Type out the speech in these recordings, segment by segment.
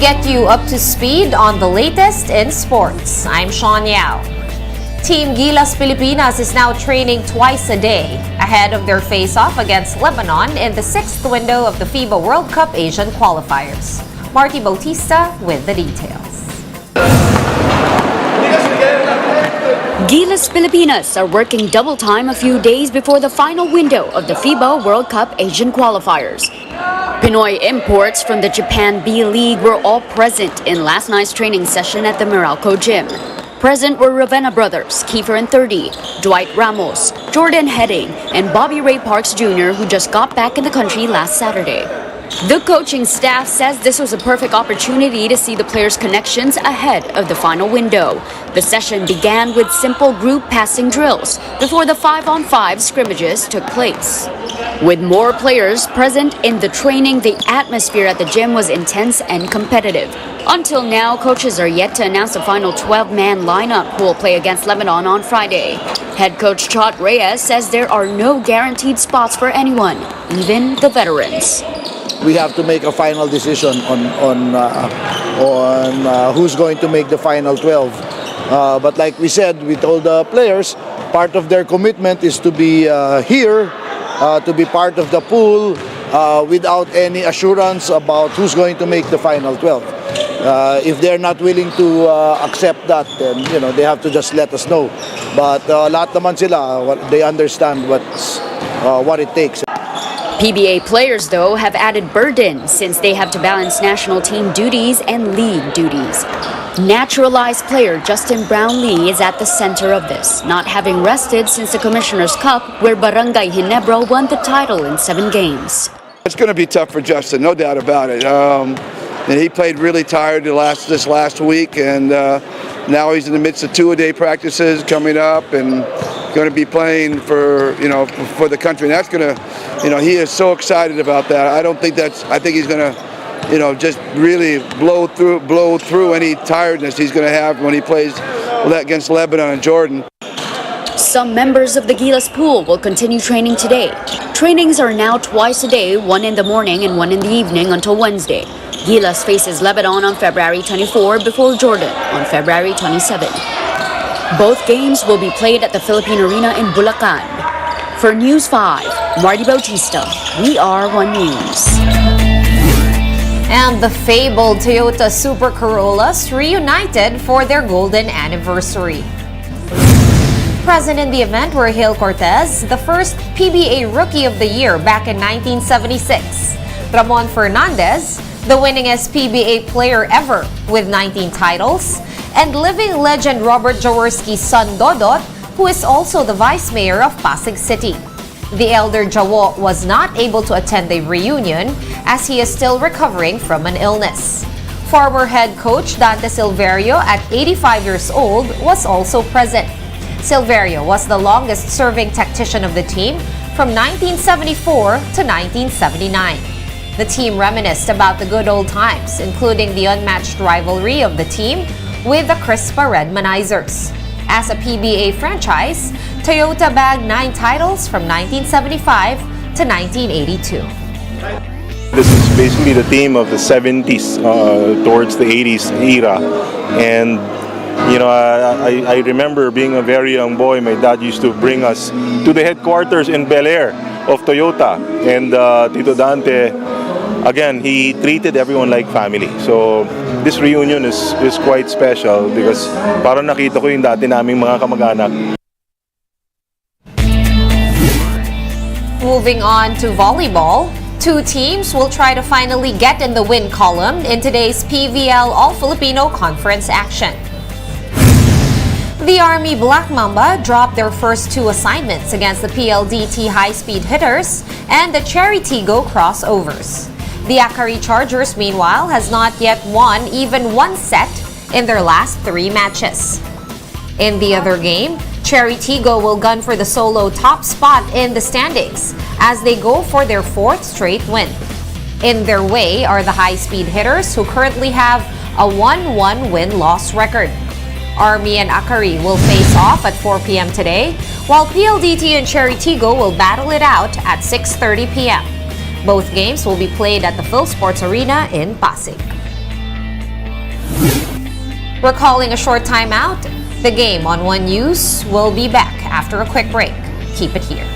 get you up to speed on the latest in sports. I'm Sean Yao. Team GILA's Pilipinas is now training twice a day ahead of their face-off against Lebanon in the sixth window of the FIBA World Cup Asian qualifiers. Marty Bautista with the details. GILA's Pilipinas are working double time a few days before the final window of the FIBA World Cup Asian qualifiers. Pinoy imports from the Japan B League were all present in last night's training session at the Meralco gym. Present were Ravenna brothers, Kiefer and 30, Dwight Ramos, Jordan Heading, and Bobby Ray Parks Jr., who just got back in the country last Saturday. The coaching staff says this was a perfect opportunity to see the players' connections ahead of the final window. The session began with simple group passing drills before the 5-on-5 scrimmages took place. With more players present in the training, the atmosphere at the gym was intense and competitive. Until now, coaches are yet to announce the final 12-man lineup who will play against Lebanon on Friday. Head coach Chot Reyes says there are no guaranteed spots for anyone, even the veterans. We have to make a final decision on who's going to make the final 12. But like we said, we told the players, part of their commitment is to be here, to be part of the pool without any assurance about who's going to make the final 12. If they're not willing to accept that, then they have to just let us know. But lahat naman sila, they understand what it takes. PBA players, though, have added burden since they have to balance national team duties and league duties. Naturalized player Justin Brownlee is at the center of this, not having rested since the Commissioner's Cup, where Barangay Ginebra won the title in 7 games. It's going to be tough for Justin, no doubt about it. And he played really tired this last week, and now he's in the midst of 2-a-day practices coming up, and going to be playing for the country. And that's going to, he is so excited about that. I think he's going to, just really blow through any tiredness he's going to have when he plays against Lebanon and Jordan. Some members of the GILA's pool will continue training today. Trainings are now twice a day, one in the morning and one in the evening until Wednesday. GILA's faces Lebanon on February 24 before Jordan on February 27. Both games will be played at the Philippine Arena in Bulacan. For News 5, Marty Bautista, We Are One News. And the fabled Toyota Super Corollas reunited for their golden anniversary. Present in the event were Hale Cortez, the first PBA Rookie of the Year back in 1976. Ramon Fernandez, the winningest PBA player ever with 19 titles, and living legend Robert Jaworski's son Dodot, who is also the vice mayor of Pasig City. The elder Jawo was not able to attend the reunion as he is still recovering from an illness. Former head coach Dante Silverio, at 85 years old, was also present. Silverio was the longest-serving tactician of the team from 1974 to 1979. The team reminisced about the good old times, including the unmatched rivalry of the team with the Crispa Redmanizers. As a PBA franchise, Toyota bagged 9 titles from 1975 to 1982. This is basically the team of the 70s towards the 80s era. And I remember being a very young boy, my dad used to bring us to the headquarters in Bel Air of Toyota. And Tito Dante, again, he treated everyone like family. So this reunion is quite special because parang nakita ko yung dati naming mga kamag-anak. Moving on to volleyball, 2 teams will try to finally get in the win column in today's PVL All-Filipino Conference action. The Army Black Mamba dropped their first 2 assignments against the PLDT high-speed hitters and the Cherry Tigo crossovers. The Akari Chargers, meanwhile, has not yet won even 1 set in their last 3 matches. In the other game, Cherry Tigo will gun for the solo top spot in the standings as they go for their 4th straight win. In their way are the high-speed hitters, who currently have a 1-1 win-loss record. Army and Akari will face off at 4 p.m. today, while PLDT and Cherry Tigo will battle it out at 6:30 p.m. Both games will be played at the Phil Sports Arena in Pasig. We're calling a short timeout. The game on One News will be back after a quick break. Keep it here.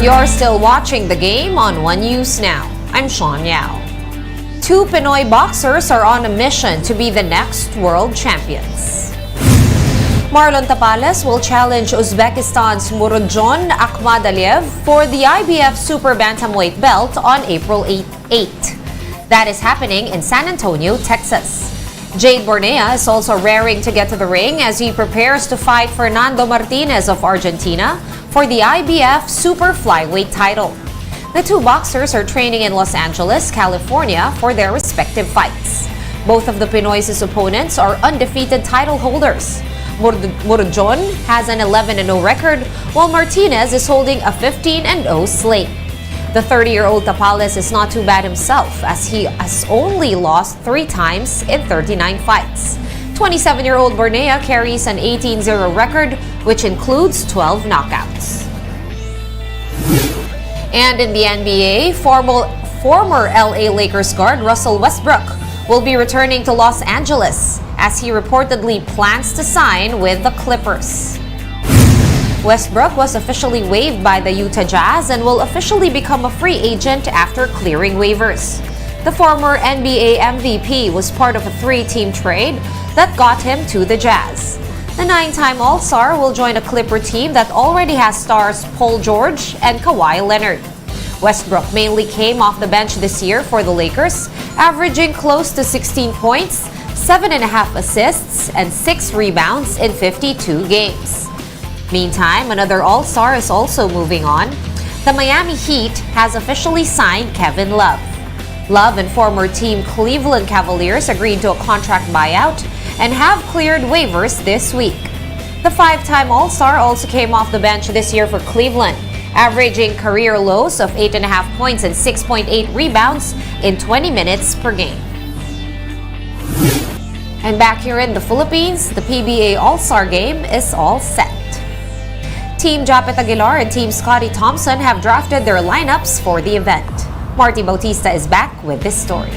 You're still watching the game on One News Now. I'm Sean Yao. Two Pinoy boxers are on a mission to be the next world champions. Marlon Tapales will challenge Uzbekistan's Murodjon Akhmadaliev for the IBF Super Bantamweight belt on April 8. That is happening in San Antonio, Texas. Jade Bornea is also raring to get to the ring as he prepares to fight Fernando Martinez of Argentina for the IBF Super Flyweight title. The two boxers are training in Los Angeles, California for their respective fights. Both of the Pinoy's opponents are undefeated title holders. Murodjon has an 11-0 record, while Martinez is holding a 15-0 slate. The 30-year-old Tapales is not too bad himself, as he has only lost 3 times in 39 fights. 27-year-old Bornea carries an 18-0 record, which includes 12 knockouts. And in the NBA, former LA Lakers guard Russell Westbrook will be returning to Los Angeles as he reportedly plans to sign with the Clippers. Westbrook was officially waived by the Utah Jazz and will officially become a free agent after clearing waivers. The former NBA MVP was part of a 3-team trade that got him to the Jazz. The 9-time All-Star will join a Clipper team that already has stars Paul George and Kawhi Leonard. Westbrook mainly came off the bench this year for the Lakers, averaging close to 16 points, 7.5 assists, and 6 rebounds in 52 games. Meantime, another All-Star is also moving on. The Miami Heat has officially signed Kevin Love. Love and former team Cleveland Cavaliers agreed to a contract buyout and have cleared waivers this week. The 5-time All-Star also came off the bench this year for Cleveland, averaging career lows of 8.5 points and 6.8 rebounds in 20 minutes per game. And back here in the Philippines, the PBA All-Star Game is all set. Team Japet Aguilar and Team Scotty Thompson have drafted their lineups for the event. Marty Bautista is back with this story.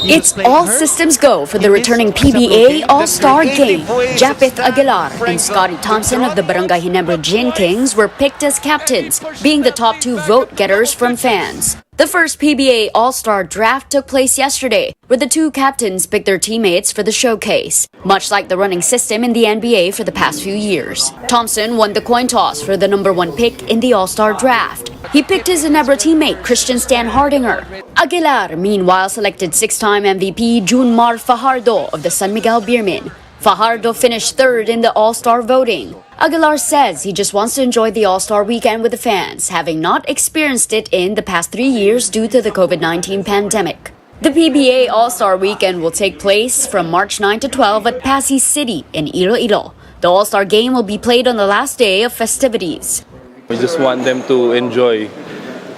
It's all systems go for the returning PBA All-Star Game. Japet Aguilar and Scotty Thompson of the Barangay Ginebra Gin Kings were picked as captains, being the top 2 vote-getters from fans. The first PBA All-Star Draft took place yesterday, where the 2 captains picked their teammates for the showcase, much like the running system in the NBA for the past few years. Thompson won the coin toss for the number 1 pick in the All-Star Draft. He picked his Ginebra teammate Christian Stan Hardinger. Aguilar, meanwhile, selected 6-time MVP Junmar Fajardo of the San Miguel Beermen. Fajardo finished 3rd in the All-Star voting. Aguilar says he just wants to enjoy the All-Star weekend with the fans, having not experienced it in the past 3 years due to the COVID-19 pandemic. The PBA All-Star weekend will take place from March 9 to 12 at Pasig City in Iloilo. The All-Star game will be played on the last day of festivities. We just want them to enjoy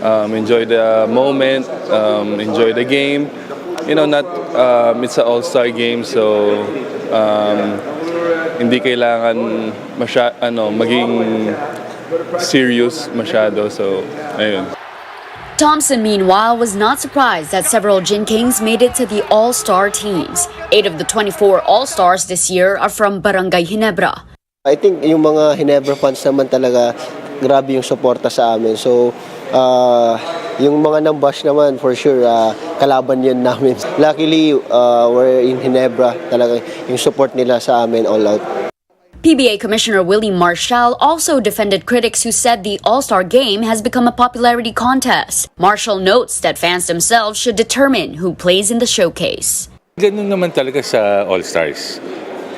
the moment, enjoy the game. You know, it's an all-star game, so hindi kailangan maging serious masyado. So, ayun. Thompson, meanwhile, was not surprised that several Gin Kings made it to the All-Star teams. 8 of the 24 All-Stars this year are from Barangay Ginebra. I think yung mga Ginebra fans naman talaga, grabe yung suporta sa amin. So, yung mga nambash naman, for sure, kalaban yun namin. Luckily, we're in Ginebra, talaga yung support nila sa amin all out. PBA Commissioner Willie Marshall also defended critics who said the All-Star Game has become a popularity contest. Marshall notes that fans themselves should determine who plays in the showcase. Ganun naman talaga sa All-Stars.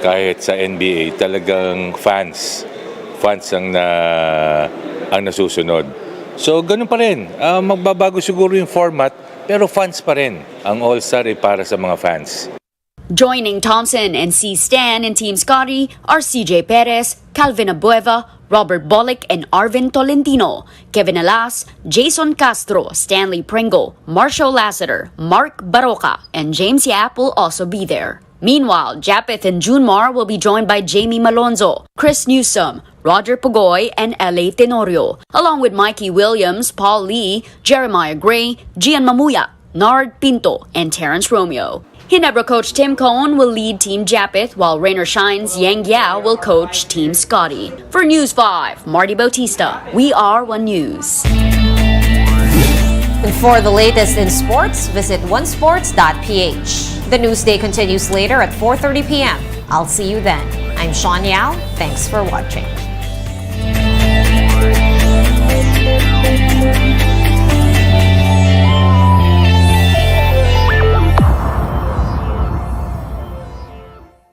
Kahit sa NBA, talagang fans ang nasusunod. So, ganun pa rin. Magbabago siguro yung format, pero fans pa rin. Ang All-Star ay para sa mga fans. Joining Thompson and C. Stan in Team Scotty are CJ Perez, Calvin Abueva, Robert Bolick, and Arvin Tolentino. Kevin Alas, Jason Castro, Stanley Pringle, Marshall Lassiter, Mark Baroka, and James Yap will also be there. Meanwhile, Japeth and Junmar will be joined by Jamie Malonzo, Chris Newsom, Roger Pugoy, and L.A. Tenorio, along with Mikey Williams, Paul Lee, Jeremiah Gray, Gian Mamuya, Nard Pinto, and Terrence Romeo. Ginebra coach Tim Cohn will lead Team Japeth, while Rainer Shine's Yang Yao will coach Team Scotty. For News 5, Marty Bautista, We Are One News. And for the latest in sports, visit onesports.ph. The news day continues later at 4:30 p.m. I'll see you then. I'm Sean Yao. Thanks for watching.